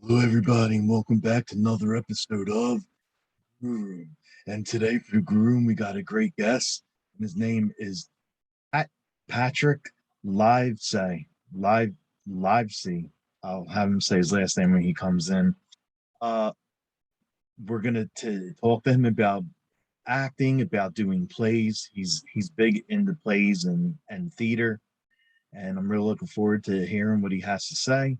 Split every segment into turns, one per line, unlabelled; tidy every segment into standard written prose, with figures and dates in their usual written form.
Hello, everybody, and welcome back to another episode of Grue Rume. And today for the Grue Rume, we got a great guest, and his name is Patrick Livesey. Livesey. I'll have him say his last name when he comes in. We're gonna talk to him about acting, about doing plays. He's big into plays and theater, and I'm really looking forward to hearing what he has to say.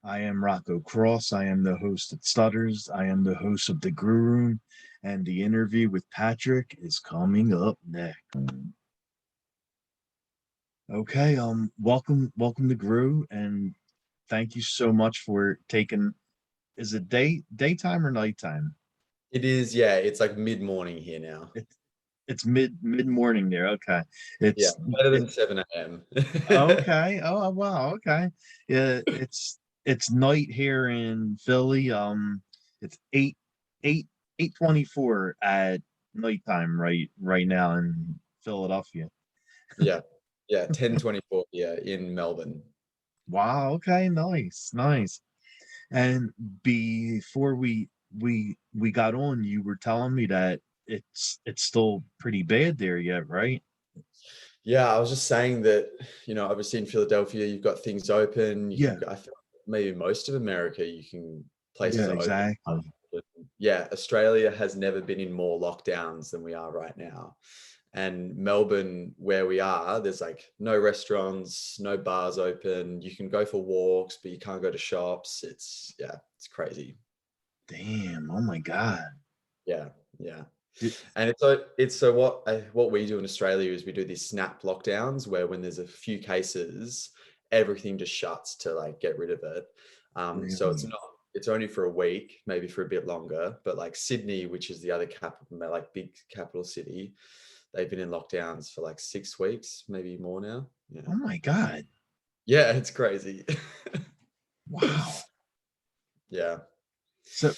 I am Rocco Cross. I am the host of Stutters. I am the host of the Grue Rume, and the interview with Patrick is coming up next. Okay, welcome to Grue, and thank you so much for taking. Is it daytime or nighttime?
It is, yeah. It's like mid-morning here now.
It's mid morning there. Okay,
Yeah, better than 7 a.m.
okay. Oh wow. Okay. Yeah, it's night here in Philly. It's 8:24 at nighttime right now in Philadelphia.
Yeah, 10:24 here in Melbourne.
Wow. Okay. Nice. And before we got on, you were telling me that it's still pretty bad there yet, right?
Yeah, I was just saying that, obviously in Philadelphia, you've got things open.
Yeah.
I feel like maybe most of America, places
Yeah.
are open.
Exactly.
Yeah, Australia has never been in more lockdowns than we are right now. And Melbourne, where we are, there's like no restaurants, no bars open. You can go for walks, but you can't go to shops. It's crazy.
Damn. Oh my God.
Yeah. And it's so what we do in Australia is we do these snap lockdowns where when there's a few cases, everything just shuts to like get rid of it. So
Really?
it's only for a week, maybe for a bit longer, but like Sydney, which is the other capital, like big capital city, they've been in lockdowns for like 6 weeks, maybe more now. Yeah.
Oh my God.
Yeah, it's crazy.
Wow.
Yeah.
So,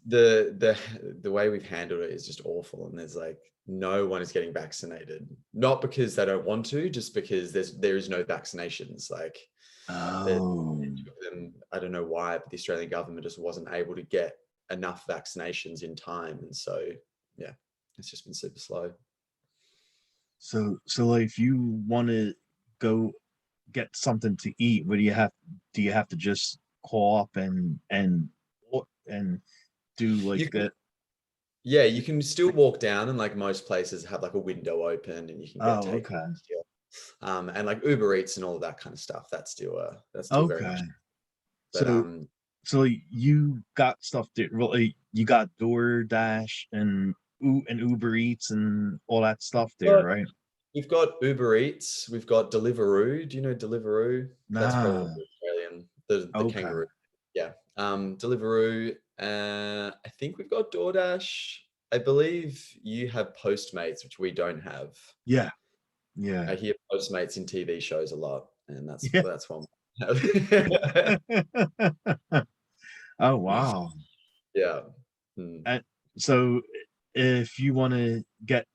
The way we've handled it is just awful, and there's like no one is getting vaccinated, not because they don't want to, just because there is no vaccinations. Like
oh,
I don't know why, but the Australian government just wasn't able to get enough vaccinations in time, and so yeah, it's just been super slow.
so like if you want to go get something to eat, what do you have to just call up and do like
You can
that?
Yeah, you can still walk down, and like most places have like a window open, and you can get
Oh,
takeaway
okay.
still. And like Uber Eats and all of that kind of stuff. That's still very
Okay.
much. But
So so you got stuff there. Well, you got DoorDash and Uber Eats and all that stuff there,
got,
right?
we've got Uber Eats, we've got Deliveroo. Do you know Deliveroo? That's probably
Nah.
Australian. The
Okay.
kangaroo. Yeah. Deliveroo. I think we've got DoorDash. I believe you have Postmates, which we don't have.
Yeah. Yeah.
I hear Postmates in TV shows a lot, and that's
Yeah.
that's one.
Oh wow.
Yeah. Mm.
And so if you want to get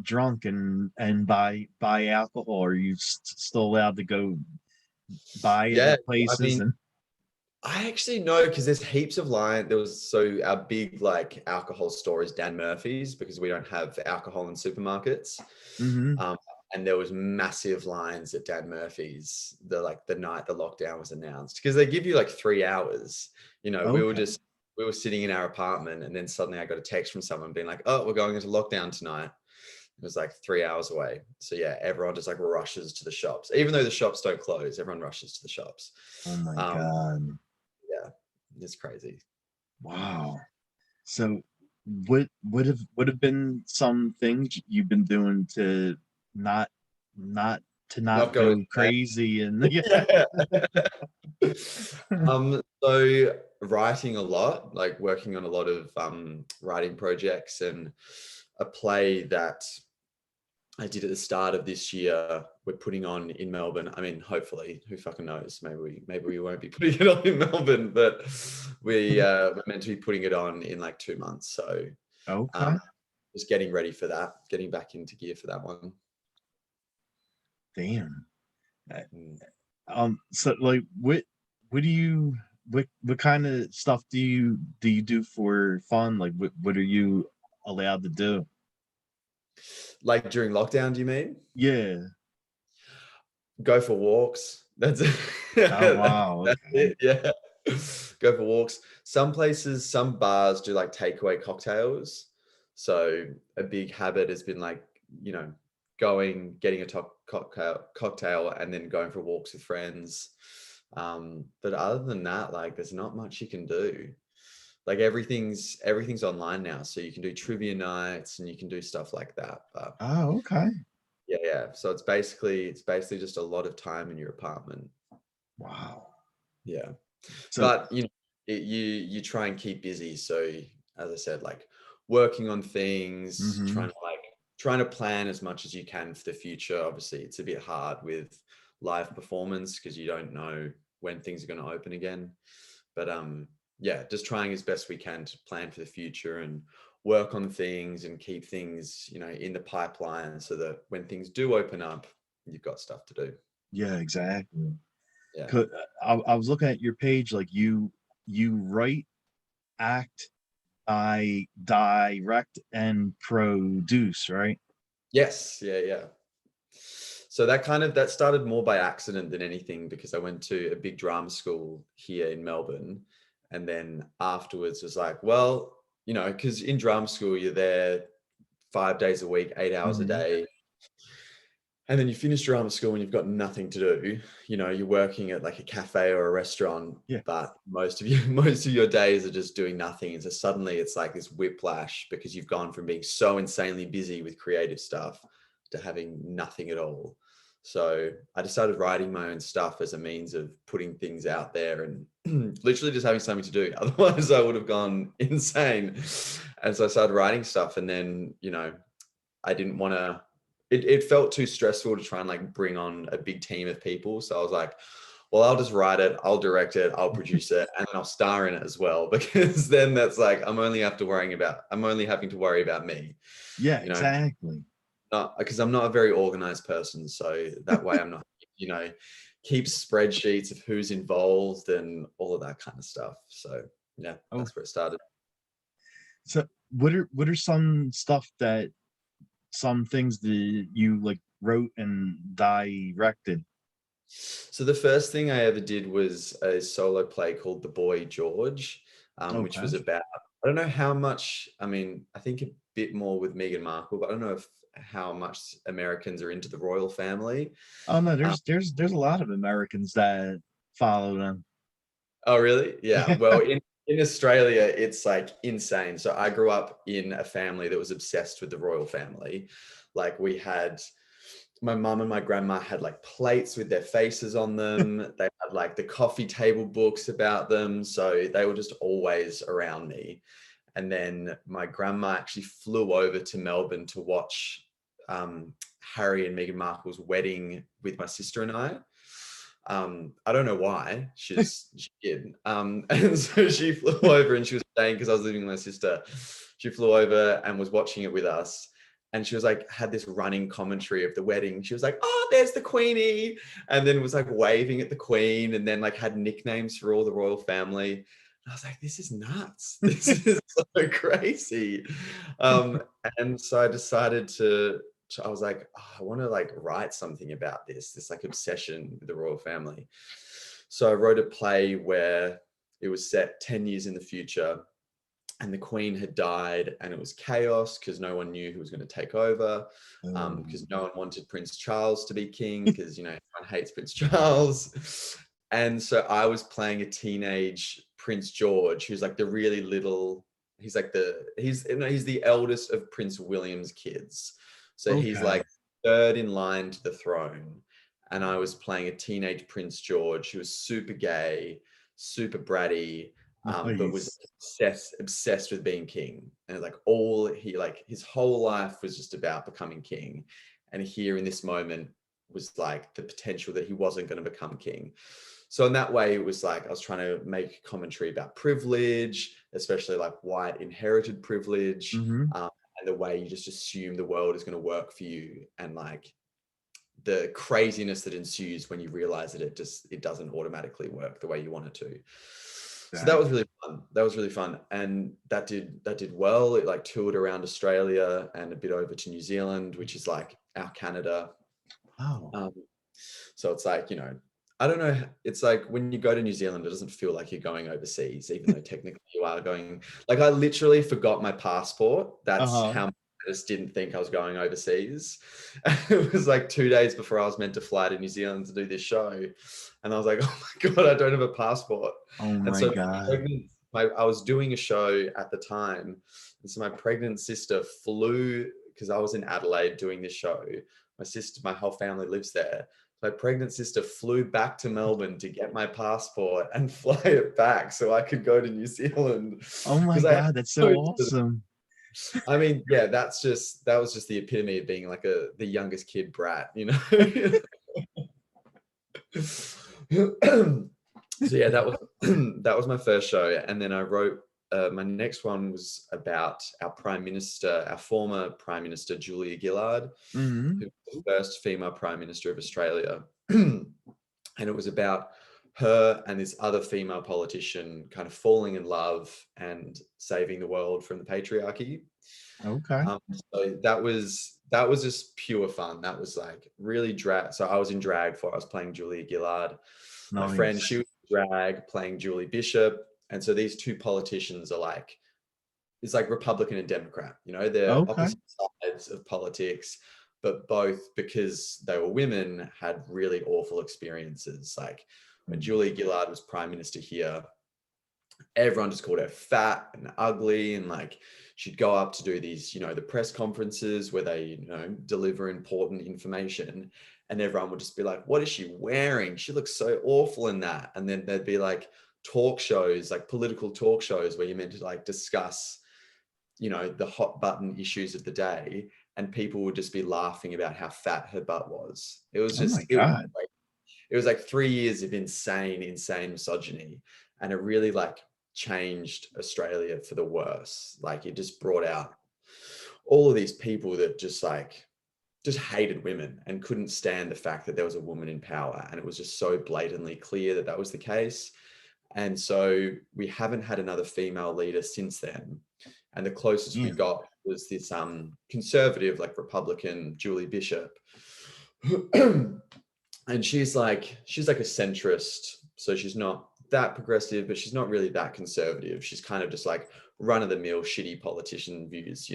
drunk and buy alcohol, are you still allowed to go buy it
Yeah.
at
I
places?
mean,
And
I actually know because there's heaps of line. So our big like alcohol store is Dan Murphy's because we don't have alcohol in supermarkets.
mm-hmm.
Um, and there was massive lines at Dan Murphy's the night the lockdown was announced because they give you like 3 hours.
Okay.
We were sitting in our apartment, and then suddenly I got a text from someone being like, "Oh, we're going into lockdown tonight." It was like 3 hours away. So yeah, everyone just like rushes to the shops, even though the shops don't close. Everyone rushes to the shops.
Oh my
Um,
God.
yeah, it's crazy.
Wow. So what would have been some things you've been doing to not not
Not
not
go
go crazy and yeah.
yeah. So writing a lot, like working on a lot of writing projects, and a play that I did at the start of this year, we're putting on in Melbourne. I mean, hopefully, who fucking knows? Maybe we won't be putting it on in Melbourne, but we're meant to be putting it on in like 2 months. So
Okay.
um, just getting ready for that, getting back into gear for that one.
Damn. Uh,
Mm.
So like what do you what kind of stuff do you do for fun? Like what are you allowed to do?
Like during lockdown, do you mean?
Yeah.
Go for walks. That's it.
Oh wow.
That's
Okay.
it. Yeah. Go for walks. Some places, some bars do like takeaway cocktails. So a big habit has been like, you know, going, getting a top cocktail and then going for walks with friends. But other than that, like there's not much you can do. Like everything's online now. So you can do trivia nights and you can do stuff like that. But
Oh, okay.
yeah. So it's basically just a lot of time in your apartment.
Wow.
Yeah.
So
But you know, you try and keep busy. So as I said, like working on things,
hmm
trying to plan as much as you can for the future. Obviously, it's a bit hard with live performance because you don't know when things are going to open again. But yeah, just trying as best we can to plan for the future and work on things and keep things, you know, in the pipeline so that when things do open up, you've got stuff to do.
yeah, exactly.
Yeah.
'Cause I was looking at your page, like you write, act, I direct and produce, right?
Yes. Yeah. So that started more by accident than anything because I went to a big drama school here in Melbourne, and then afterwards was like, well, you know, because in drama school you're there 5 days a week, 8 hours a
hmm
day, and then you finish drama school and you've got nothing to do. You know, you're working at like a cafe or a restaurant,
Yeah.
but most of your days are just doing nothing. And so suddenly it's like this whiplash because you've gone from being so insanely busy with creative stuff to having nothing at all. So I just started writing my own stuff as a means of putting things out there and literally just having something to do. Otherwise, I would have gone insane. And so I started writing stuff, and then, you know, I didn't want to, it felt too stressful to try and like bring on a big team of people. So I was like, well, I'll just write it, I'll direct it, I'll produce it, and then I'll star in it as well. Because then that's like, I'm only having to worry about me,
Yeah,
you know,
exactly.
not because I'm not a very organized person. So that way I'm not, you know, keep spreadsheets of who's involved and all of that kind of stuff. So yeah,
Oh,
that's where it started.
so what are some stuff that some things that you like wrote and directed?
So the first thing I ever did was a solo play called The Boy George, which
Okay.
was about, I don't know how much, I mean, I think a bit more with Meghan Markle, but I don't know if how much Americans are into the royal family.
Oh no,
Um,
there's a lot of Americans that follow them.
oh, really? Yeah.
Yeah.
Well, in Australia, it's like insane. So I grew up in a family that was obsessed with the royal family. Like we had my mum and my grandma had like plates with their faces on them. They had like the coffee table books about them. So they were just always around me. And then my grandma actually flew over to Melbourne to watch Harry and Meghan Markle's wedding with my sister and I. I don't know why. She did. And so she flew over and she was staying because I was living with my sister. She flew over and was watching it with us. And she was like, had this running commentary of the wedding. She was like, oh, there's the Queenie. And then was like waving at the Queen and then like had nicknames for all the royal family. And I was like, this is nuts. This is so crazy. Um, and so I decided I was like, oh, I want to like write something about this like obsession with the royal family. So I wrote a play where it was set 10 years in the future and the queen had died and it was chaos because no one knew who was going to take over, because no one wanted Prince Charles to be king because, you know, everyone hates Prince Charles. And so I was playing a teenage Prince George who's like the really little, he's the eldest of Prince William's kids. So he's
Okay.
like third in line to the throne. And I was playing a teenage Prince George who was super gay, super bratty, but was
Nice.
obsessed with being king. And like his whole life was just about becoming king. And here in this moment was like the potential that he wasn't going to become king. So in that way, it was like I was trying to make commentary about privilege, especially like white inherited privilege,
hmm
and the way you just assume the world is going to work for you, and like the craziness that ensues when you realize that it doesn't automatically work the way you want it to. So that was really fun. That was really fun. And that did well. It like toured around Australia and a bit over to New Zealand, which is like our Canada.
Oh.
So it's like, I don't know. It's like when you go to New Zealand, it doesn't feel like you're going overseas, even though technically you are going. Like I literally forgot my passport. That's how much I just didn't think I was going overseas. It was like 2 days before I was meant to fly to New Zealand to do this show. And I was like, oh my God, I don't have a passport.
Oh
And
my
so
God.
I was doing a show at the time. And so my pregnant sister flew, because I was in Adelaide doing this show. My whole family lives there. My pregnant sister flew back to Melbourne to get my passport and fly it back so I could go to New Zealand.
Oh my God, that's so awesome.
I mean, yeah, that was just the epitome of being like the youngest kid brat, So yeah, that was my first show. And then I wrote my next one was about our former Prime Minister, Julia Gillard, who was the first female Prime Minister of Australia. And it was about her and this other female politician kind of falling in love and saving the world from the patriarchy.
Okay.
So that was just pure fun. That was like really drag. So I was in drag I was playing Julia Gillard. My friend, she was in drag playing Julie Bishop. And so these two politicians are like, it's like Republican and Democrat, they're opposite sides of politics, but both, because they were women, had really awful experiences. Like when Julia Gillard was Prime Minister here, everyone just called her fat and ugly, and like she'd go up to do these, the press conferences where they, deliver important information, and everyone would just be like, what is she wearing? She looks so awful in that. And then there'd be like talk shows, like political talk shows, where you're meant to like discuss, the hot button issues of the day, and people would just be laughing about how fat her butt was. It was just, it was like 3 years of insane misogyny. And it really like changed Australia for the worse. Like it just brought out all of these people that just hated women and couldn't stand the fact that there was a woman in power. And it was just so blatantly clear that that was the case. And so we haven't had another female leader since then. And the closest we got was this conservative, like Republican, Julie Bishop. And she's like a centrist. So she's not that progressive, but she's not really that conservative. She's kind of just like run-of-the-mill shitty politician views,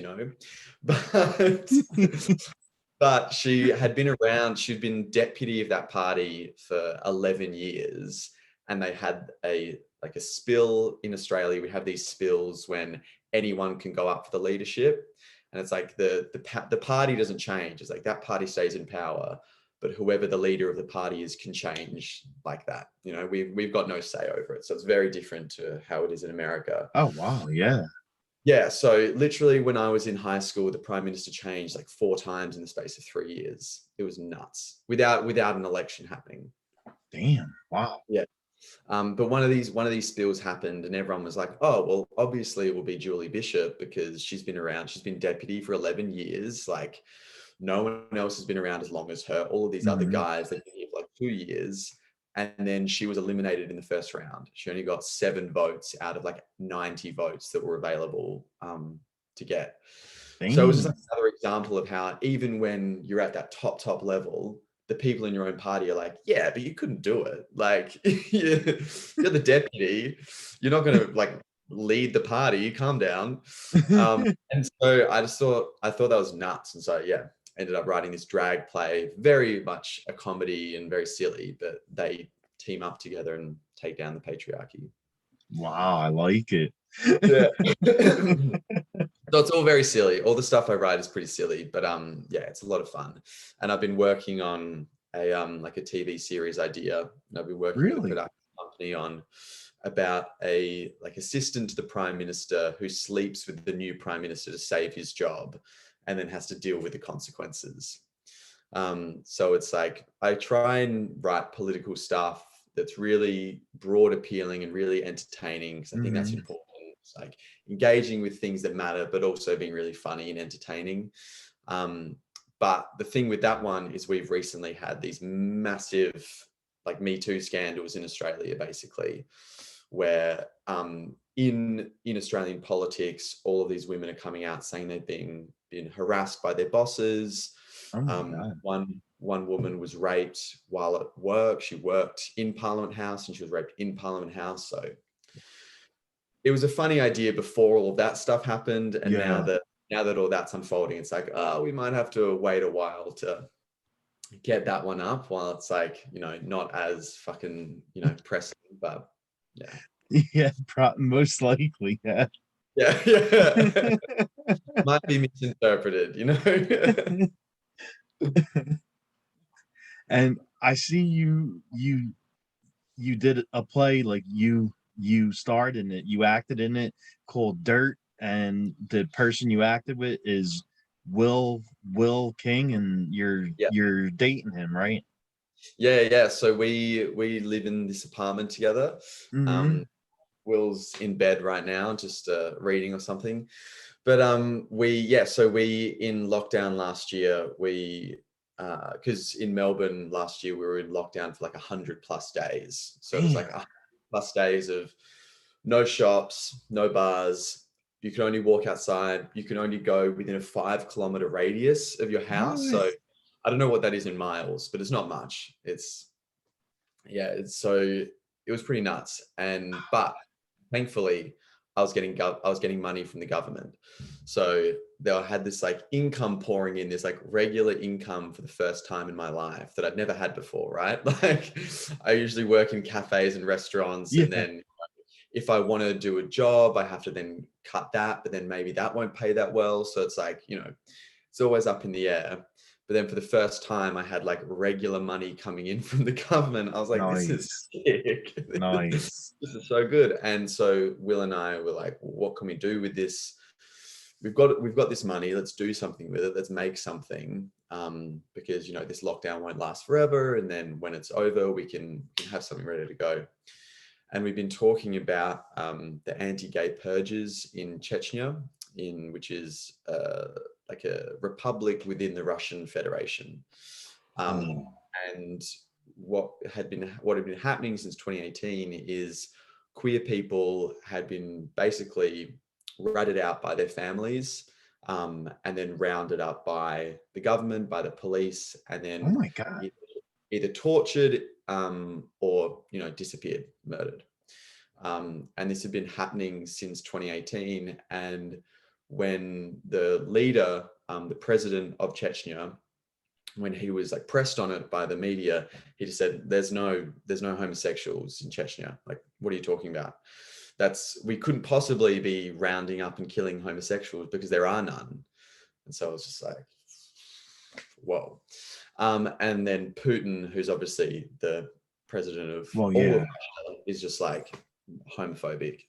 But she had been around, she'd been deputy of that party for 11 years. And they had a spill in Australia. We have these spills when anyone can go up for the leadership. And it's like the party doesn't change. It's like that party stays in power, but whoever the leader of the party is can change like that. We've got no say over it. So it's very different to how it is in America.
Oh, wow. Yeah.
Yeah. So literally when I was in high school, the prime minister changed like 4 times in the space of 3 years. It was nuts without an election happening.
Damn. Wow.
Yeah. But one of these spills happened, and everyone was like, oh, well, obviously it will be Julie Bishop because she's been around. She's been deputy for 11 years. Like no one else has been around as long as her. All of these other guys, they've been here for like 2 years. And then she was eliminated in the first round. She only got 7 votes out of like 90 votes that were available to get. Damn. So it was just like another example of how even when you're at that top level, the people in your own party are like, yeah, but you couldn't do it. Like you're the deputy. You're not going to like lead the party. Calm down. And so I thought that was nuts. And so, yeah, ended up writing this drag play, very much a comedy and very silly, but they team up together and take down the patriarchy.
Wow, I like it.
Yeah. So it's all very silly. All the stuff I write is pretty silly, but yeah, it's a lot of fun. And I've been working on a like a TV series idea. And I've been working with a production company on about a like assistant to the prime minister who sleeps with the new prime minister to save his job, and then has to deal with the consequences. So it's like I try and write political stuff that's really broad appealing and really entertaining, because I think that's important. It's like engaging with things that matter, but also being really funny and entertaining. But the thing with that one is we've recently had these massive like Me Too scandals in Australia, basically, where in Australian politics, all of these women are coming out saying they've been harassed by their bosses.
Oh my God.
One woman was raped while at work. She worked in Parliament House and she was raped in Parliament House. So it was a funny idea before all of that stuff happened, and
Yeah.
now that all that's unfolding, it's like, oh, we might have to wait a while to get that one up while it's like, not as fucking, pressing, but yeah.
Yeah, most likely, yeah.
Yeah. Might be misinterpreted,
And I see you did a play, like you starred in it, you acted in it, called Dirt, and the person you acted with is Will King, and
Yeah.
you're dating him, right?
Yeah. So we live in this apartment together.
Mm-hmm.
Will's in bed right now, just reading or something. But so we in lockdown last year, because in Melbourne last year we were in lockdown for like 100+ days. So it was like
Damn.
100+ days of no shops, no bars. You can only walk outside. You can only go within a 5-kilometer radius of your house.
What?
So I don't know what that is in miles, but it's not much. So it was pretty nuts. But thankfully I was getting money from the government. So I had this like income pouring in, this like regular income for the first time in my life that I'd never had before, right? Like I usually work in cafes and restaurants,
Yeah.
and then if I want to do a job, I have to then cut that, but then maybe that won't pay that well. So it's like, it's always up in the air. But then for the first time, I had like regular money coming in from the government. I was like, this is
Nice.
sick.
Nice.
This is so good. And so Will and I were like, what can we do with this? We've got this money. Let's do something with it. Let's make something. Because this lockdown won't last forever. And then when it's over, we can have something ready to go. And we've been talking about the anti-gay purges in Chechnya, which is like a republic within the Russian Federation. And what had been happening since 2018 is queer people had been basically ratted out by their families, and then rounded up by the government, by the police, and
Oh
then
my God.
either tortured or disappeared, murdered. And this had been happening since 2018. And when the leader, the president of Chechnya, when he was like pressed on it by the media, he just said, there's no homosexuals in Chechnya. Like, what are you talking about? We couldn't possibly be rounding up and killing homosexuals because there are none. And so I was just like, whoa. And then Putin, who's obviously the president of
Well,
all
yeah.
of Russia, is just like homophobic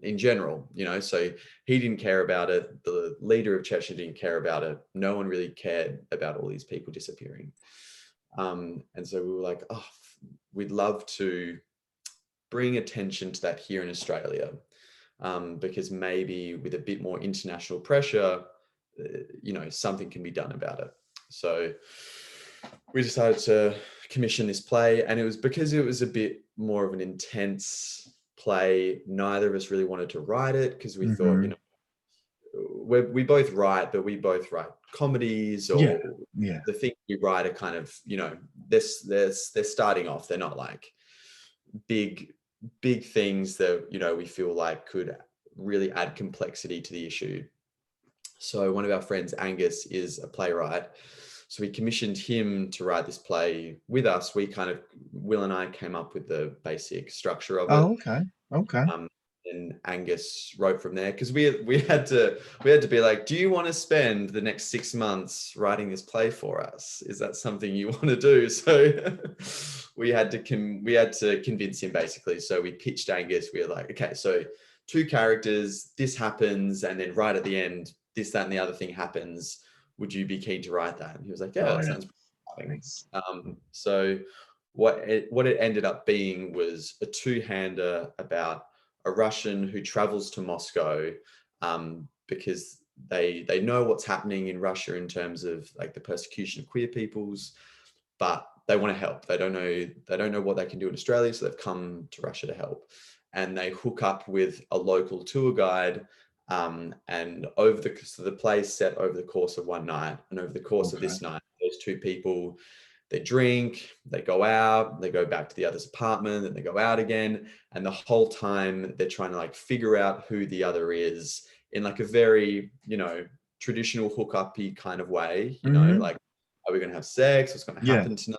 in general, so he didn't care about it. The leader of Chechnya didn't care about it. No one really cared about all these people disappearing. And so we were like, oh, we'd love to bring attention to that here in Australia, because maybe with a bit more international pressure, something can be done about it. So we decided to commission this play, and it was because it was a bit more of an intense play. Neither of us really wanted to write it because we thought, we both write, but we both write comedies, or
Yeah.
the things we write are kind of, they're starting off. They're not like big things that, we feel like could really add complexity to the issue. So one of our friends, Angus, is a playwright. So we commissioned him to write this play with us. Will and I came up with the basic structure of it.
Oh, okay.
And Angus wrote from there, because we had to be like, do you want to spend the next 6 months writing this play for us? Is that something you want to do? So we had to convince him, basically. So we pitched Angus. We were like, okay, so 2 characters, this happens, and then right at the end, this, that, and the other thing happens. Would you be keen to write that? And he was like, yeah, that sounds pretty
nice.
So what it ended up being was a 2-hander about a Russian who travels to Moscow, because they know what's happening in Russia in terms of like the persecution of queer peoples, but they want to help. They don't know what they can do in Australia, so they've come to Russia to help. And they hook up with a local tour guide, and so the play is set over the course of one night. And over the course of
Okay.
this night, those two people, they drink, they go out, they go back to the other's apartment, and they go out again. And the whole time they're trying to like figure out who the other is in like a very, traditional hookup-y kind of way, like, are we going to have sex? What's going to
Yeah.
happen tonight?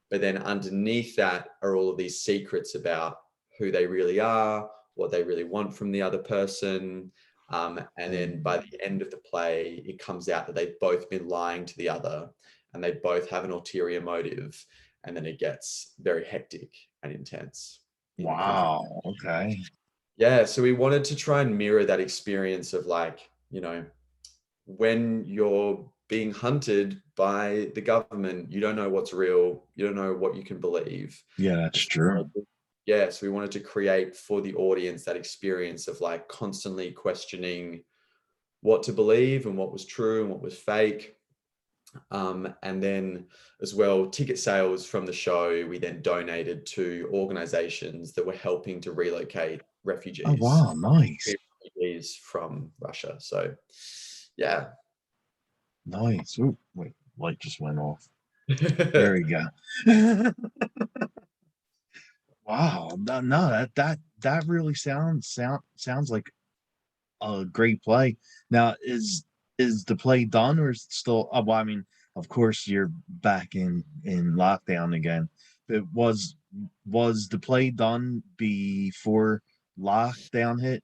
But then underneath that are all of these secrets about who they really are, what they really want from the other person. And then by the end of the play, it comes out that they've both been lying to the other and they both have an ulterior motive. And then it gets very hectic and intense in the country.
Wow. Okay.
Yeah. So we wanted to try and mirror that experience of like, when you're being hunted by the government, you don't know what's real, you don't know what you can believe.
Yeah, that's true.
Yeah, so we wanted to create for the audience that experience of like constantly questioning what to believe and what was true and what was fake. And then as well, ticket sales from the show, we then donated to organizations that were helping to relocate
Oh wow, nice.
refugees from Russia. So yeah.
Nice. Ooh, wait, light just went off. There we go. Wow. No, that really sounds like a great play. Now, is the play done or is it still? Oh, well, I mean, of course, you're back in lockdown again. But was the play done before lockdown hit?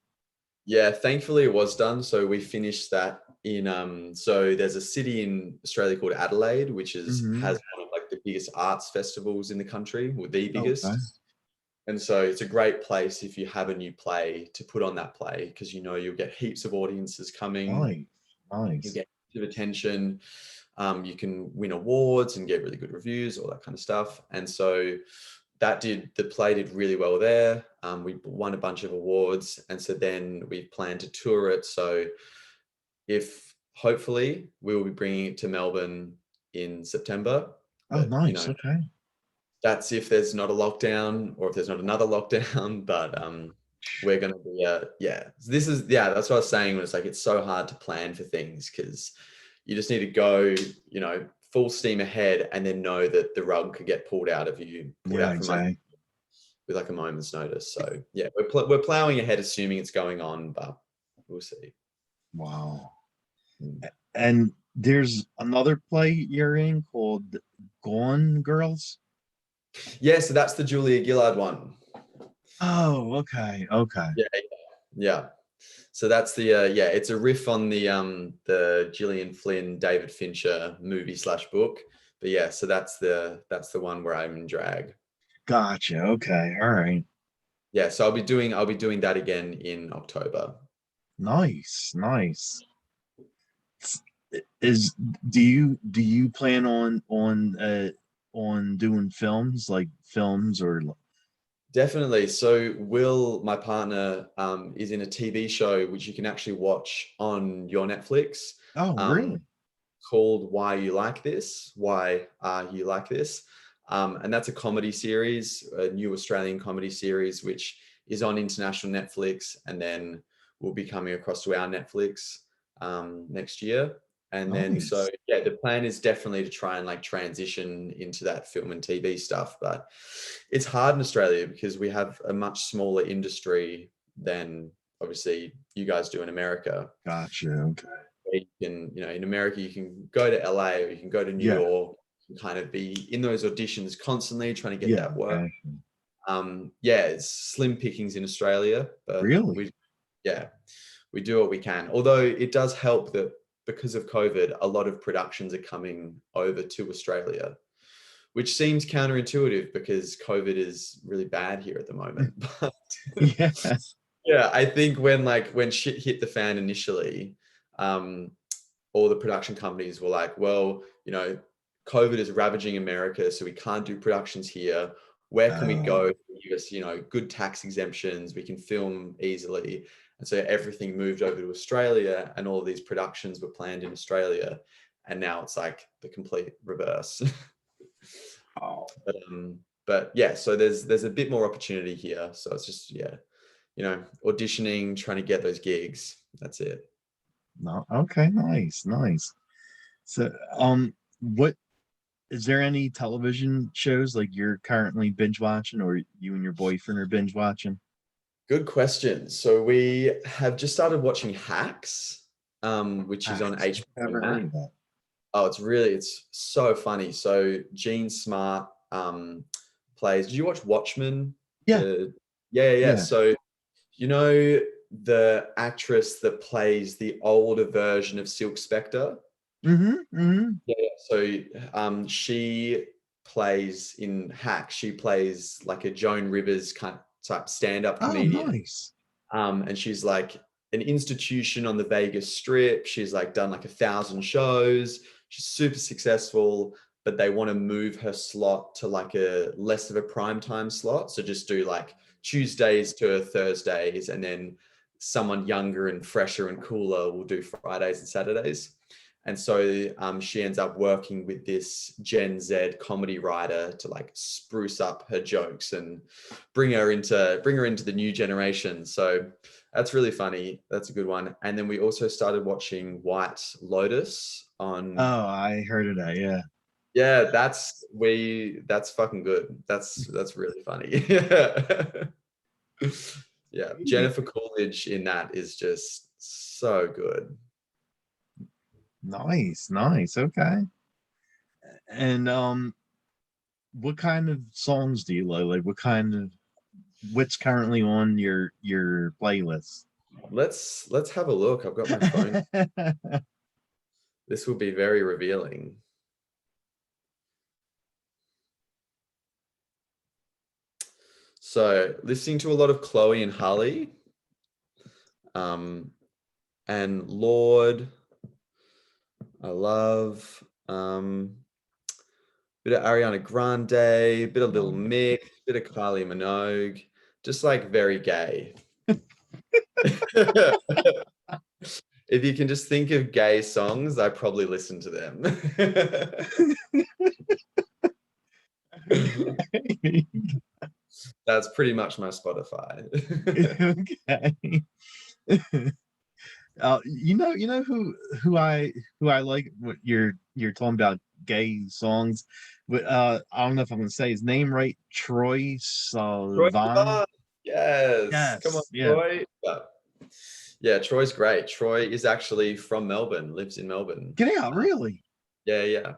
Yeah, thankfully it was done. So we finished that in so there's a city in Australia called Adelaide, which has one of like the biggest arts festivals in the country, or the
Okay.
biggest. And so it's a great place if you have a new play to put on that play, because you'll get heaps of audiences coming,
Nice.
you'll
Nice.
get heaps of attention, you can win awards and get really good reviews, all that kind of stuff. And so the play did really well there. We won a bunch of awards, and so then we plan to tour it. So if hopefully we will be bringing it to Melbourne in September,
Oh,
but
nice. Okay.
that's if there's not a lockdown or if there's not another lockdown. But we're going to be that's what I was saying, when it's like it's so hard to plan for things because you just need to go full steam ahead and then know that the rug could get pulled out of you, pulled
Yeah,
out from under
exactly.
with like a moment's notice. So yeah, we're plowing ahead assuming it's going on, but we'll see.
Wow.
Mm.
And there's another play you're in called Gone Girls.
Yeah, so that's the Julia Gillard one.
Oh, okay. Okay.
Yeah, yeah. So that's it's a riff on the Gillian Flynn, David Fincher movie/book. But yeah, so that's the one where I'm in drag.
Gotcha. Okay. All right.
Yeah, so I'll be doing that again in October.
Nice. Nice. Is do you plan on doing films like films or
Definitely. So Will, my partner, is in a TV show which you can actually watch on your Netflix,
oh
um,
really?
called Why You Like This? Why Are You Like This? And that's a comedy series, a new Australian comedy series, which is on international Netflix and then will be coming across to our Netflix next year. And then, so
Nice.
yeah, the plan is definitely to try and like transition into that film and TV stuff. But it's hard in Australia because we have a much smaller industry than obviously you guys do in America.
Gotcha. Okay.
You can, in America, you can go to LA or you can go to New
Yeah.
York and kind of be in those auditions constantly trying to get
Yeah.
that work.
Okay.
Yeah, it's slim pickings in Australia, but
Really?
we do what we can. Although it does help that because of COVID, a lot of productions are coming over to Australia, which seems counterintuitive because COVID is really bad here at the moment. But
Yeah.
yeah, I think when shit hit the fan initially, all the production companies were like, well, COVID is ravaging America, so we can't do productions here. where can we go? Give us, good tax exemptions. We can film easily. And so everything moved over to Australia, and all of these productions were planned in Australia. And now it's like the complete reverse.
Oh,
But yeah, so there's a bit more opportunity here. So it's just, auditioning, trying to get those gigs. That's it.
no. Okay, nice, nice. So, what is there any television shows like you're currently binge watching, or you and your boyfriend are binge watching?
Good question. So we have just started watching Hacks, which is on
I've
HBO
never heard
Max.
of that.
Oh, it's so funny. So Gene Smart plays. Did you watch Watchmen?
Yeah,
Yeah.
yeah.
So the actress that plays the older version of Silk Spectre?
Mm-hmm. Mm-hmm.
Yeah. So she plays in Hack. She plays like a Joan Rivers kind of type stand-up
Oh,
comedian.
nice.
And she's like an institution on the Vegas Strip. She's like done like 1,000 shows. She's super successful, but they want to move her slot to like a less of a primetime slot. So just do like Tuesdays to Thursdays, and then someone younger and fresher and cooler will do Fridays and Saturdays. And so she ends up working with this Gen Z comedy writer to like spruce up her jokes and bring her into the new generation. So that's really funny. That's a good one. And then we also started watching White Lotus on.
Oh, I heard of that. Yeah.
Yeah, that's fucking good. That's really funny. Yeah, Jennifer Coolidge in that is just so good.
Nice, nice. Okay. And what kind of songs do you like? Like what's currently on your playlist?
Let's have a look. I've got my phone. This will be very revealing. So listening to a lot of Chloe and Harley, and Lord, I love, bit of Ariana Grande, bit of Little Mix, bit of Kylie Minogue, just like very gay. If you can just think of gay songs, I probably listen to them. That's pretty much my Spotify.
Okay. You know who I like. What you're talking about gay songs, but I don't know if I'm gonna say his name right. Troy
Troy
Sivan.
Sivan. Yes. Come on,
Yes, yeah.
Troy. Yeah, Troy's great. Troy is actually from Melbourne, lives in Melbourne.
Get out, really?
Yeah.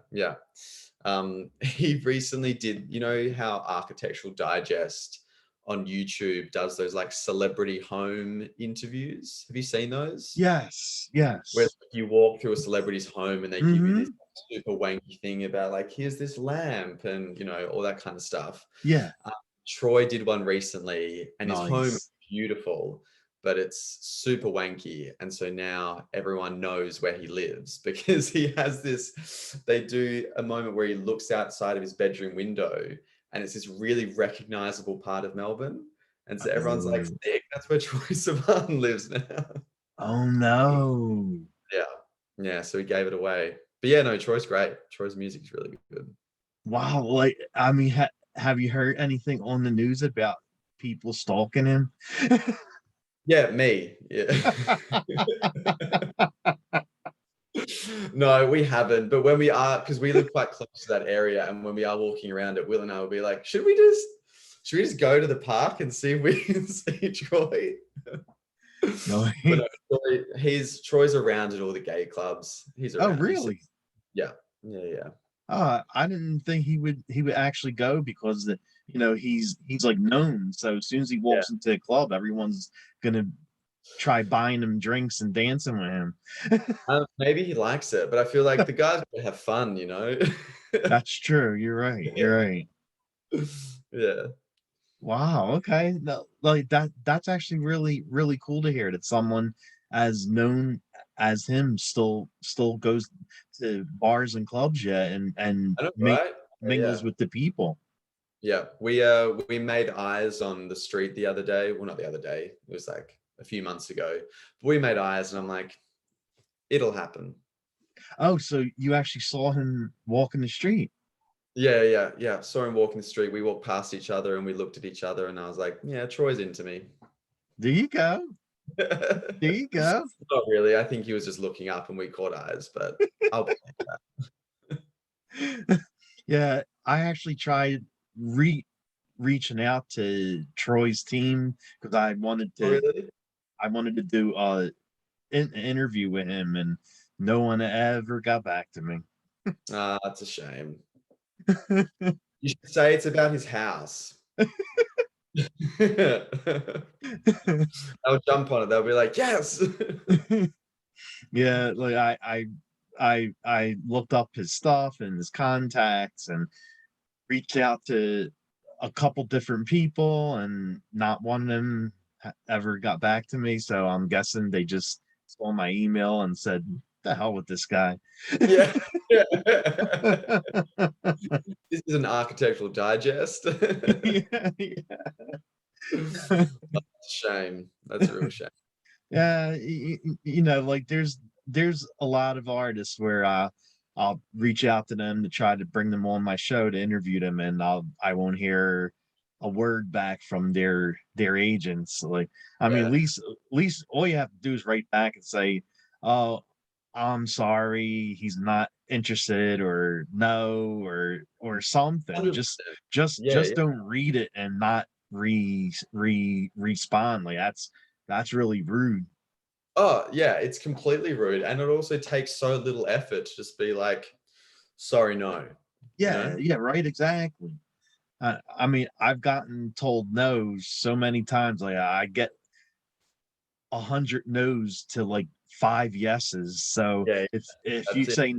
He recently did, you know how Architectural Digest on YouTube does those like celebrity home interviews? Have you seen those?
Yes,
Where
yes.
you walk through a celebrity's home and they give you
Mm-hmm.
this super wanky thing about like, here's this lamp and, all that kind of stuff.
Yeah.
Troy did one recently, and his home is
Nice.
beautiful, but it's super wanky. And so now everyone knows where he lives because he has this. They do a moment where he looks outside of his bedroom window, and it's this really recognizable part of Melbourne. And so everyone's like,
Oh,
"Sick, that's where Troy Sivan lives now."
oh no.
Yeah. Yeah. So he gave it away. But yeah, no, Troy's great. Troy's music's really good.
Wow. Like, I mean, have you heard anything on the news about people stalking him?
Yeah, me. Yeah. No, we haven't. But when we are, because we live quite close to that area, and when we are walking around it, Will and I will be like, should we just go to the park and see if we can see Troy?
No.
But no, Troy's around at all the gay clubs. He's
Oh,
around.
really?
Yeah.
I didn't think he would actually go because he's like known. So as soon as he
Yeah.
walks into a club, everyone's gonna try buying him drinks and dancing with him.
Maybe he likes it, but I feel like the guys would have fun,
That's true. You're right. You're right.
Yeah.
Wow. Okay. No, like that's actually really, really cool to hear that someone as known as him still goes to bars and clubs yet and
I know, right?
mingles
Yeah.
with the people.
Yeah, we made eyes on the street the other day. Well, not the other day. It was like a few months ago. But we made eyes, and I'm like, it'll happen.
Oh, so you actually saw him walking the street?
Yeah, yeah, yeah. Saw him walking the street. We walked past each other, and we looked at each other, and I was like, yeah, Troy's into me.
There you go. There you go.
Not really. I think he was just looking up, and we caught eyes. But I'll.
Yeah, I actually tried reaching out to Troy's team because
Oh, really?
I wanted to do an interview with him, and no one ever got back to me.
Ah, that's a shame. You should say it's about his house. They'll jump on it. They'll be like, yes.
Yeah, like I looked up his stuff and his contacts and reached out to a couple different people, and not one of them ever got back to me. So I'm guessing they just saw my email and said, "The hell with this guy."
Yeah. This is an architectural digest.
Yeah, yeah.
Shame. That's a real shame.
Yeah, you know, like there's a lot of artists where I'll reach out to them to try to bring them on my show to interview them, and I won't hear a word back from their agents. Like, I mean,
Yeah.
at least all you have to do is write back and say, "Oh, I'm sorry, he's not interested," or "No," or something.
100%. Yeah,
Just
yeah.
don't read it and not respond. Like that's really rude.
Oh, yeah, it's completely rude. And it also takes so little effort to just be like, sorry, no. You
Yeah,
know?
yeah, right, exactly. I mean, I've gotten told no so many times. Like I get 100 no's to like 5 yeses. So
Yeah, yeah,
if you
that's it.
say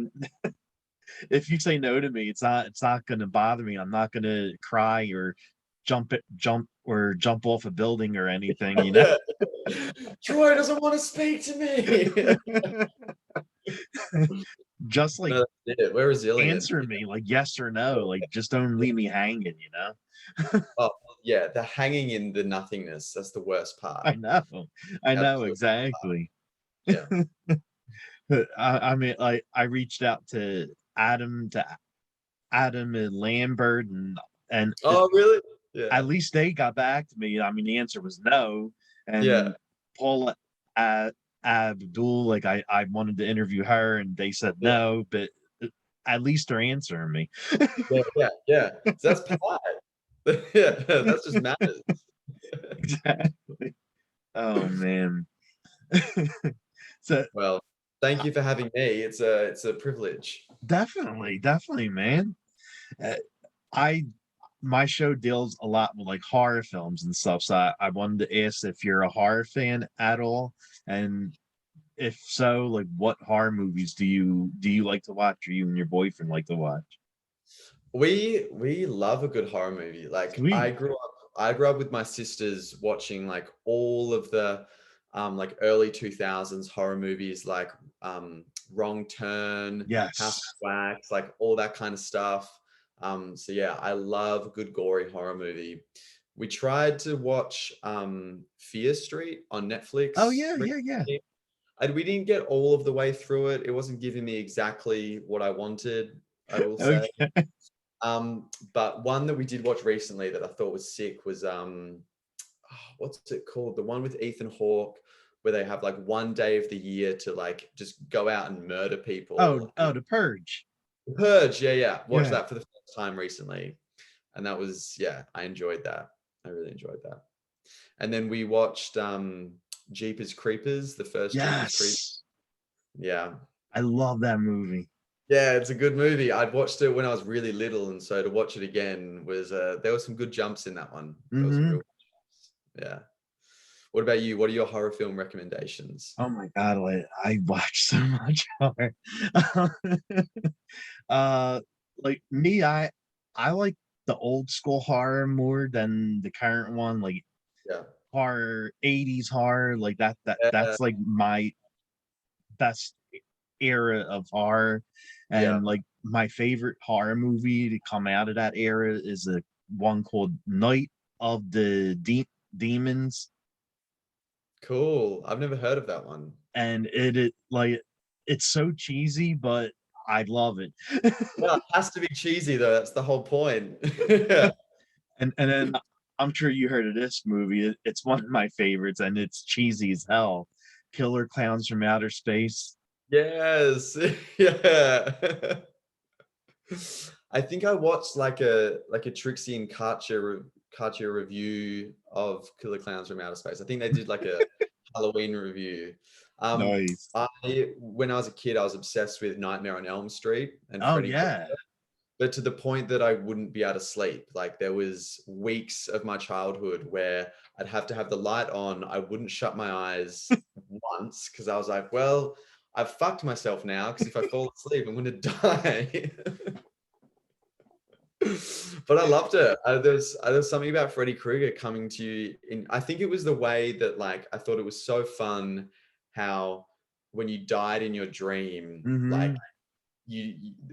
if you say no to me, it's not going to bother me. I'm not going to cry or jump off a building or anything. You know.
Yeah. Troy doesn't want to speak to me.
Just like
No, that's it. We're resilient.
answer me like yes or no. Like just don't leave me hanging. You know.
Oh, yeah, the hanging in the nothingness, that's the worst part.
I know
Absolutely.
exactly.
Yeah.
I mean, like I reached out to Adam and Lambert, and
Oh, really?
at
Yeah.
least they got back to me. I mean, the answer was no.
Yeah.
And Paula Abdul, like I wanted to interview her, and they said
Yeah.
no, but at least they're answering me.
Yeah. Yeah. Yeah. So that's polite. Yeah. That's just manners.
Exactly. Oh man. So
Well, thank you for having me. It's a privilege.
definitely, man. Uh, I my show deals a lot with like horror films and stuff. So I wanted to ask if you're a horror fan at all, and if so, like what horror movies do you like to watch, or you and your boyfriend like to watch?
We love a good horror movie. Like
Sweet.
I grew up with my sisters watching like all of the like early 2000s horror movies like Wrong Turn, House of
Yes.
Wax, like all that kind of stuff. So yeah, I love a good gory horror movie. We tried to watch Fear Street on
Oh
Netflix
yeah, yeah, yeah.
recently, and we didn't get all of the way through it. It wasn't giving me exactly what I wanted, I will say.
Okay.
But one that we did watch recently that I thought was sick was what's it called? The one with Ethan Hawke, where they have like one day of the year to like just go out and murder
Oh,
people. And
oh, The Purge.
The Purge, yeah, yeah. Watched
Yeah.
that for the first time recently. And that was, yeah, I enjoyed that. I really enjoyed that. And then we watched Jeepers Creepers, the first Jeepers Creepers.
Yes.
Yeah.
I love that movie.
Yeah, it's a good movie. I'd watched it when I was really little, and so to watch it again was there were some good jumps in that one. There were some
Hmm.
real jumps. Yeah. What about you? What are your horror film recommendations?
Oh my god, I watch so much horror. uh like me, I like the old school horror more than the current one. Like
Yeah.
horror, 80s horror, like
Yeah.
that's like my best era of horror.
Yeah.
And like my favorite horror movie to come out of that era is a one called Night of the Demons,
Cool. I've never heard of that one.
and it like it's so cheesy, but I love it.
Well, it has to be cheesy though. That's the whole point.
And then I'm sure you heard of this movie. It's one of my favorites, and it's cheesy as hell. Killer Clowns from Outer Space.
Yes. Yeah. I think I watched like a Trixie and Katya review of Killer Clowns from Outer Space. I think they did like a Halloween review.
Nice.
When I was a kid, I was obsessed with Nightmare on Elm Street and
Oh
Freddy Krueger,
yeah.
but to the point that I wouldn't be able to sleep. Like there was weeks of my childhood where I'd have to have the light on. I wouldn't shut my eyes once because I was like, well, I've fucked myself now because if I fall asleep, I'm going to die. But I loved it. There's something about Freddy Krueger coming to you in. I think it was the way that like I thought it was so fun how when you died in your dream, like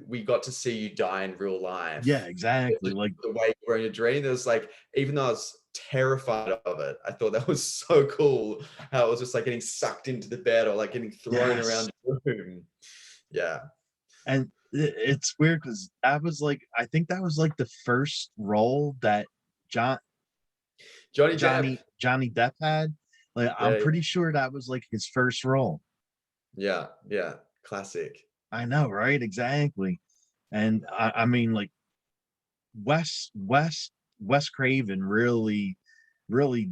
we got to see you die in real life.
Yeah, exactly. Like
The way you were in your dream, there was like, even though I was terrified of it, I thought that was so cool how it was just like getting sucked into the bed or like getting thrown around the room. Yeah.
And it's weird because that was like, I think that was like the first role that
Johnny Depp.
Johnny Depp had. Like I'm
Yeah,
pretty sure that was like his first role.
yeah, yeah. Classic.
I know, right? Exactly. And I mean, like Wes Craven really really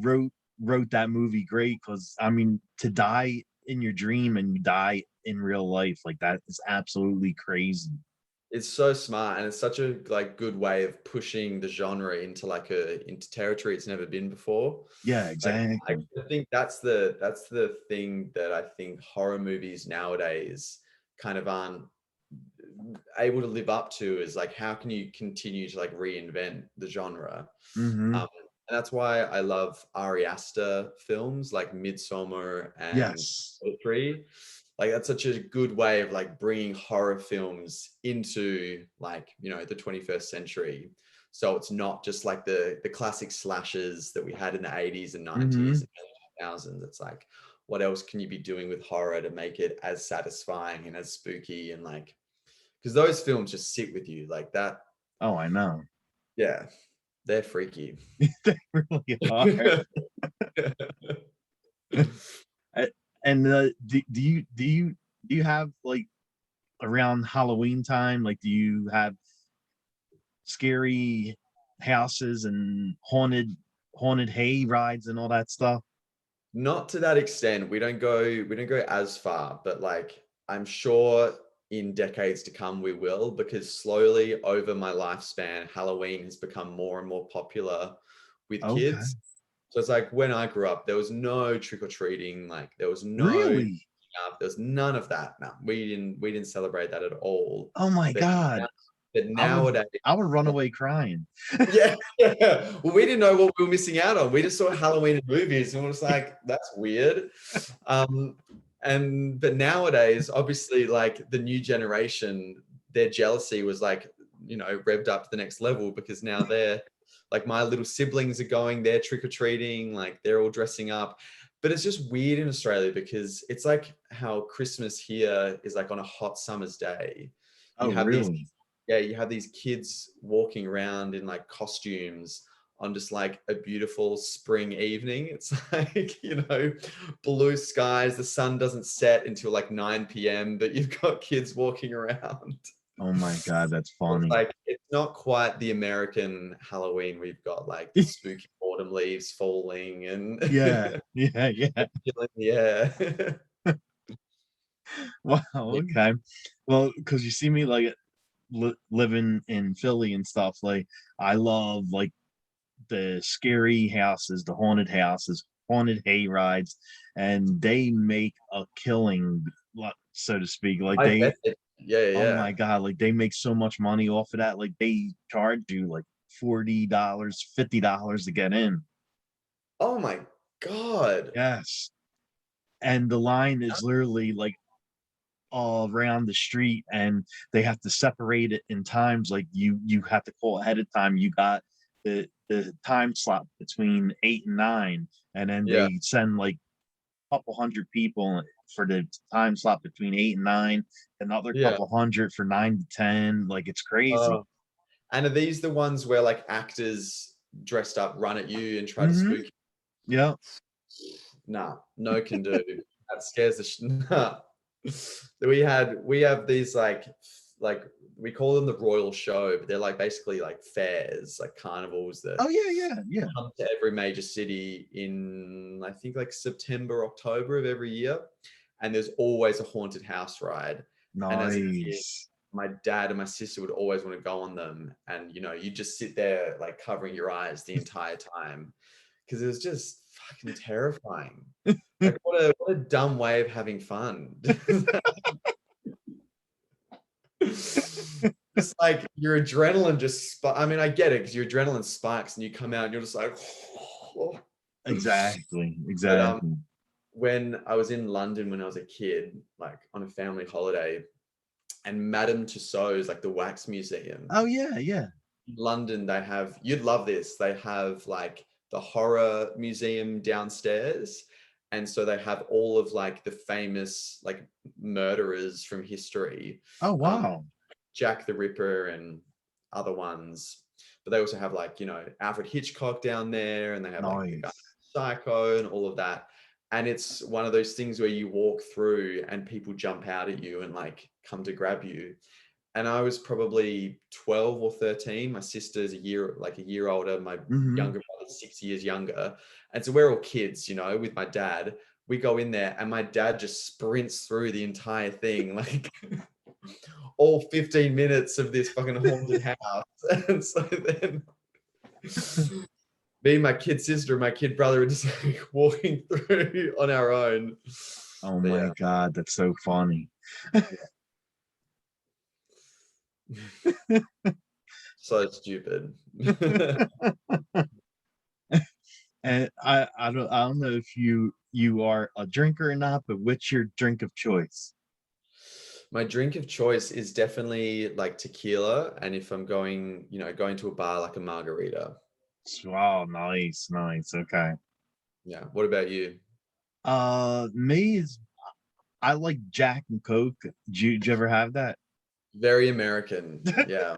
wrote that movie great, because I mean, to die in your dream and you die in real life, like that is absolutely crazy.
It's so smart, and it's such a like good way of pushing the genre into like into territory it's never been before.
Yeah,
Like I
exactly.
think that's the thing that I think horror movies nowadays kind of aren't able to live up to, is like how can you continue to like reinvent the genre.
Mm-hmm.
And that's why I love Ari Aster films like Midsommar and
Yes.
Hereditary. Like that's such a good way of like bringing horror films into like, you know, the 21st century. So it's not just like the classic slashes that we had in the 80s and 90s
Mm-hmm.
and 2000s. It's like, what else can you be doing with horror to make it as satisfying and as spooky, and like, because those films just sit with you like that.
Oh, I know.
Yeah, they're freaky.
They really are. A- And do you have like, around Halloween time, like do you have scary houses and haunted hay rides and all that stuff?
Not to that extent. We don't go as far, but like I'm sure in decades to come we will, because slowly over my lifespan, Halloween has become more and more popular with
Okay.
kids. So it's like when I grew up, there was no trick-or-treating, like there was no
Really?
there's none of that. No, we didn't celebrate that at all.
Oh my
But
God.
now, but
I would
nowadays,
I would run away crying.
yeah, yeah. Well, we didn't know what we were missing out on. We just saw Halloween in movies and we was like, that's weird. Um, but nowadays, obviously, like the new generation, their jealousy was like, you know, revved up to the next level, because now they're like, my little siblings are going, they're trick-or-treating, like they're all dressing up. But it's just weird in Australia because it's like how Christmas here is like on a hot summer's day.
Oh,
You have these
really?
Yeah, you have these kids walking around in like costumes on just like a beautiful spring evening. It's like, you know, blue skies, the sun doesn't set until like 9 p.m., but you've got kids walking around.
Oh my God, that's
It's
funny.
like, it's not quite the American Halloween. We've got like the spooky autumn leaves falling and
Yeah, yeah, yeah.
chill in the air.
Wow,
Yeah.
okay. Well, because you see me like living in Philly and stuff, like I love like the scary houses, the haunted houses, haunted hay rides, and they make a killing, so to speak. Like
I
they,
bet it. Yeah,
oh
yeah.
my God, like they make so much money off of that. Like they charge you like $40, $50 to get in.
Oh my God.
Yes. And the line is literally like around the street, and they have to separate it in times. Like you have to call ahead of time. You got the time slot between 8 and 9, and then
Yeah.
they send like a couple hundred people for the time slot between 8 and 9, another
Yeah.
couple hundred for 9 to 10. Like, it's crazy.
Oh. And are these the ones where like actors dressed up run at you and try to
Mm-hmm.
spook you?
Yeah.
Nah, no can do. That scares the nah. We have these like we call them the Royal Show, but they're like basically like fairs, like carnivals that
Oh yeah.
come to every major city in I think like September, October of every year. And there's always a haunted house ride. And as a kid,
Nice.
my dad and my sister would always want to go on them. And you know, you just sit there like covering your eyes the entire time because it was just fucking terrifying. Like what a dumb way of having fun. It's like your adrenaline just I mean, I get it because your adrenaline spikes and you come out and you're just like
Exactly.
but when I was in London when I was a kid, like on a family holiday, and Madame Tussauds, like the wax museum.
Oh yeah.
In London, they have, you'd love this. They have like the horror museum downstairs. And so they have all of like the famous like murderers from history.
Oh
Um,
wow.
Jack the Ripper and other ones. But they also have like, you know, Alfred Hitchcock down there, and they have like the guy
Nice.
Psycho and all of that. And it's one of those things where you walk through and people jump out at you and like come to grab you. And I was probably 12 or 13. My sister's a year older. My
Mm-hmm.
younger brother's 6 years younger. And so we're all kids, you know, with my dad. We go in there and my dad just sprints through the entire thing, like all 15 minutes of this fucking haunted house. And so then me, my kid sister, and my kid brother are just like walking through on our own.
Oh
But
my
yeah.
God, that's so funny.
So stupid.
And I don't know if you are a drinker or not, but what's your drink of choice?
My drink of choice is definitely like tequila, and if I'm going, you know, going to a bar, like a margarita.
Oh, nice. Okay.
Yeah. What about you?
Me is I like Jack and Coke. Did you ever have that?
Very American. Yeah.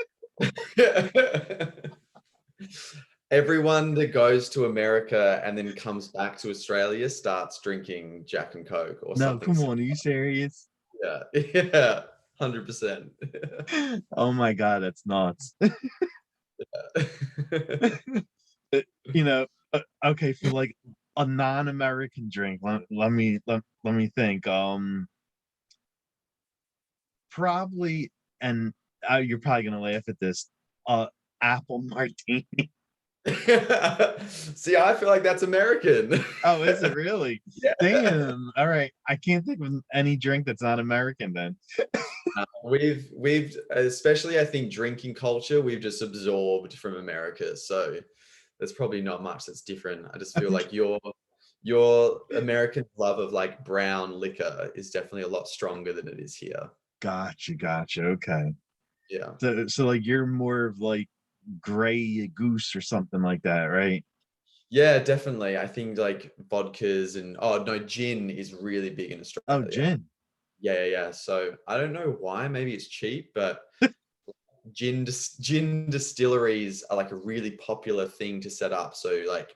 Everyone that goes to America and then comes back to Australia starts drinking Jack and Coke or
No,
something
come
similar.
on, are you serious?
Yeah. Yeah. 100%.
Oh my God, that's nuts. You know, okay, for like a non-American drink, let me think. Probably, and you're probably gonna laugh at this. Apple martini.
See, I feel like that's American.
Oh, is it really?
Yeah.
Damn. All right, I can't think of any drink that's not American then.
We've especially I think drinking culture we've just absorbed from America. So there's probably not much that's different. I just feel like your American love of like brown liquor is definitely a lot stronger than it is here.
Gotcha. Okay.
Yeah.
So like you're more of like gray goose or something like that, right?
Yeah, definitely. I think like vodkas and oh no, gin is really big in
Oh,
Australia.
gin.
Yeah. So I don't know why. Maybe it's cheap, but gin distilleries are like a really popular thing to set up. So like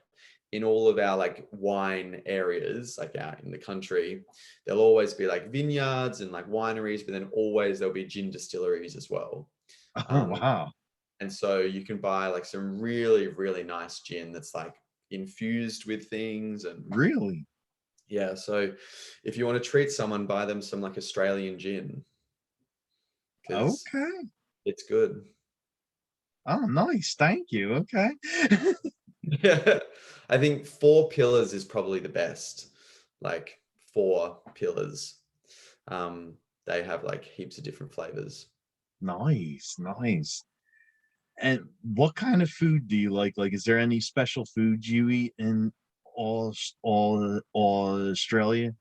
in all of our like wine areas, like out in the country, there'll always be like vineyards and like wineries, but then always there'll be gin distilleries as well.
Oh
Um,
wow.
and so you can buy like some really, really nice gin that's like infused with things. And
Really?
yeah, so if you want to treat someone, buy them some like Australian gin because
Okay.
it's good.
Oh, nice. Thank you. Okay.
Yeah, I think four pillars is probably the best. Like four pillars. Um, they have like heaps of different flavors.
Nice. And what kind of food do you like? Like, is there any special foods you eat in all Australia?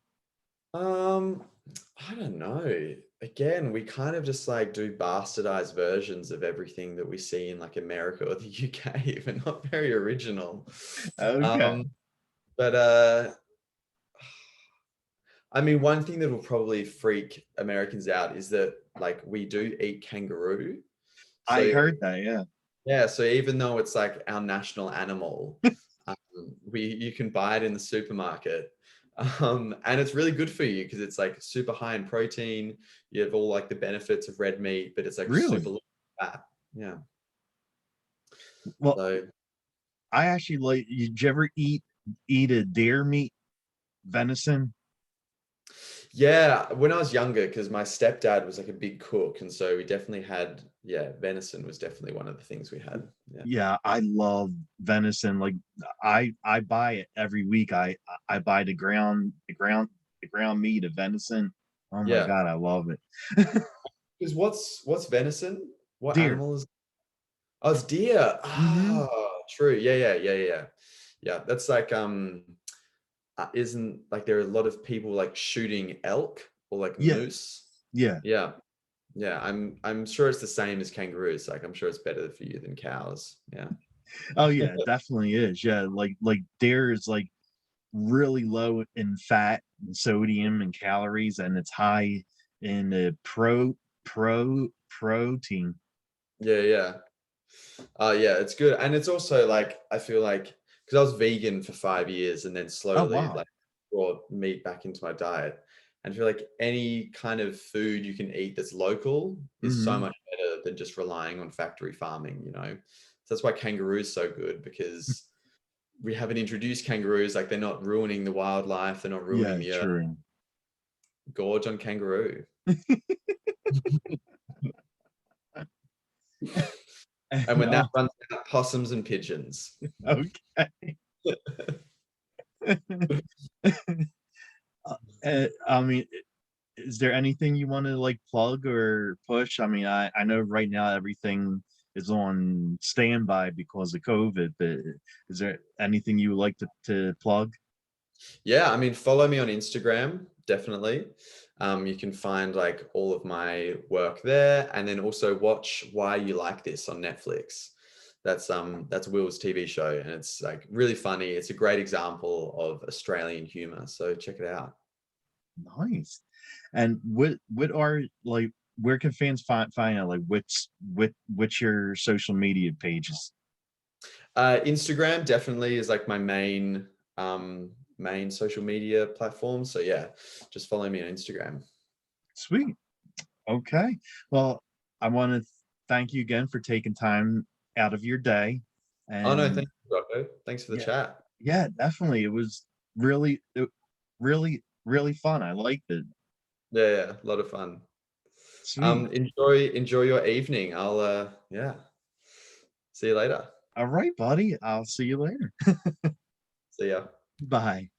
I don't know. Again, we kind of just like do bastardized versions of everything that we see in like America or the UK. We're not very original.
Okay.
Um, but I mean, one thing that will probably freak Americans out is that like we do eat kangaroo.
I
So
heard that, yeah.
yeah, so even though it's like our national animal, um, you can buy it in the supermarket, and it's really good for you because it's like super high in protein. You have all like the benefits of red meat, but it's like super
Really?
low fat. Yeah.
Well,
So
I actually like, did you ever eat a deer meat venison?
yeah, when I was younger, because my stepdad was like a big cook, and so we definitely had, yeah, venison was definitely one of the things we had. Yeah.
Yeah, I love venison. Like I buy it every week. I buy the ground meat of venison. Oh my
Yeah.
God, I love it.
Because what's venison? What
Deer.
animal is? Oh, it's deer.
Hmm.
Oh, true. Yeah. Yeah, that's like isn't like there are a lot of people like shooting elk or like
Yeah,
moose.
yeah.
Yeah. Yeah, I'm sure it's the same as kangaroos. Like I'm sure it's better for you than cows. Yeah.
Oh yeah, it definitely is. Yeah, like deer is like really low in fat and sodium and calories, and it's high in protein.
Yeah. Yeah, it's good. And it's also like I feel like because I was vegan for 5 years and then
Oh
slowly
wow.
like brought meat back into my diet. And I feel like any kind of food you can eat that's local is so
Hmm.
much better than just relying on factory farming, you know? So that's why kangaroo is so good because we haven't introduced kangaroos, like they're not ruining the wildlife, they're not ruining
Yeah,
the earth.
true.
Gorge on kangaroo. And
And
when that runs out, possums and pigeons.
okay. I mean, is there anything you want to like plug or push? I mean, I know right now everything is on standby because of COVID, but is there anything you would like to plug?
Yeah, I mean, follow me on Instagram, definitely. You can find like all of my work there, and then also watch Why You Like This on Netflix. That's Will's TV show, and it's like really funny. It's a great example of Australian humor, so check it out.
Nice. And what are like where can fans find out like which your social media pages?
Instagram definitely is like my main social media platform. So yeah, just follow me on Instagram.
Sweet. Okay. Well, I want to thank you again for taking time out of your day.
Oh no,
And
thank you, Rocco. Thanks for the
yeah,
chat.
yeah, definitely. It was really fun. I liked it.
Yeah, a lot of fun.
Sweet.
Enjoy your evening. I'll yeah. See you later.
All right, buddy. I'll see you later.
See ya.
Bye.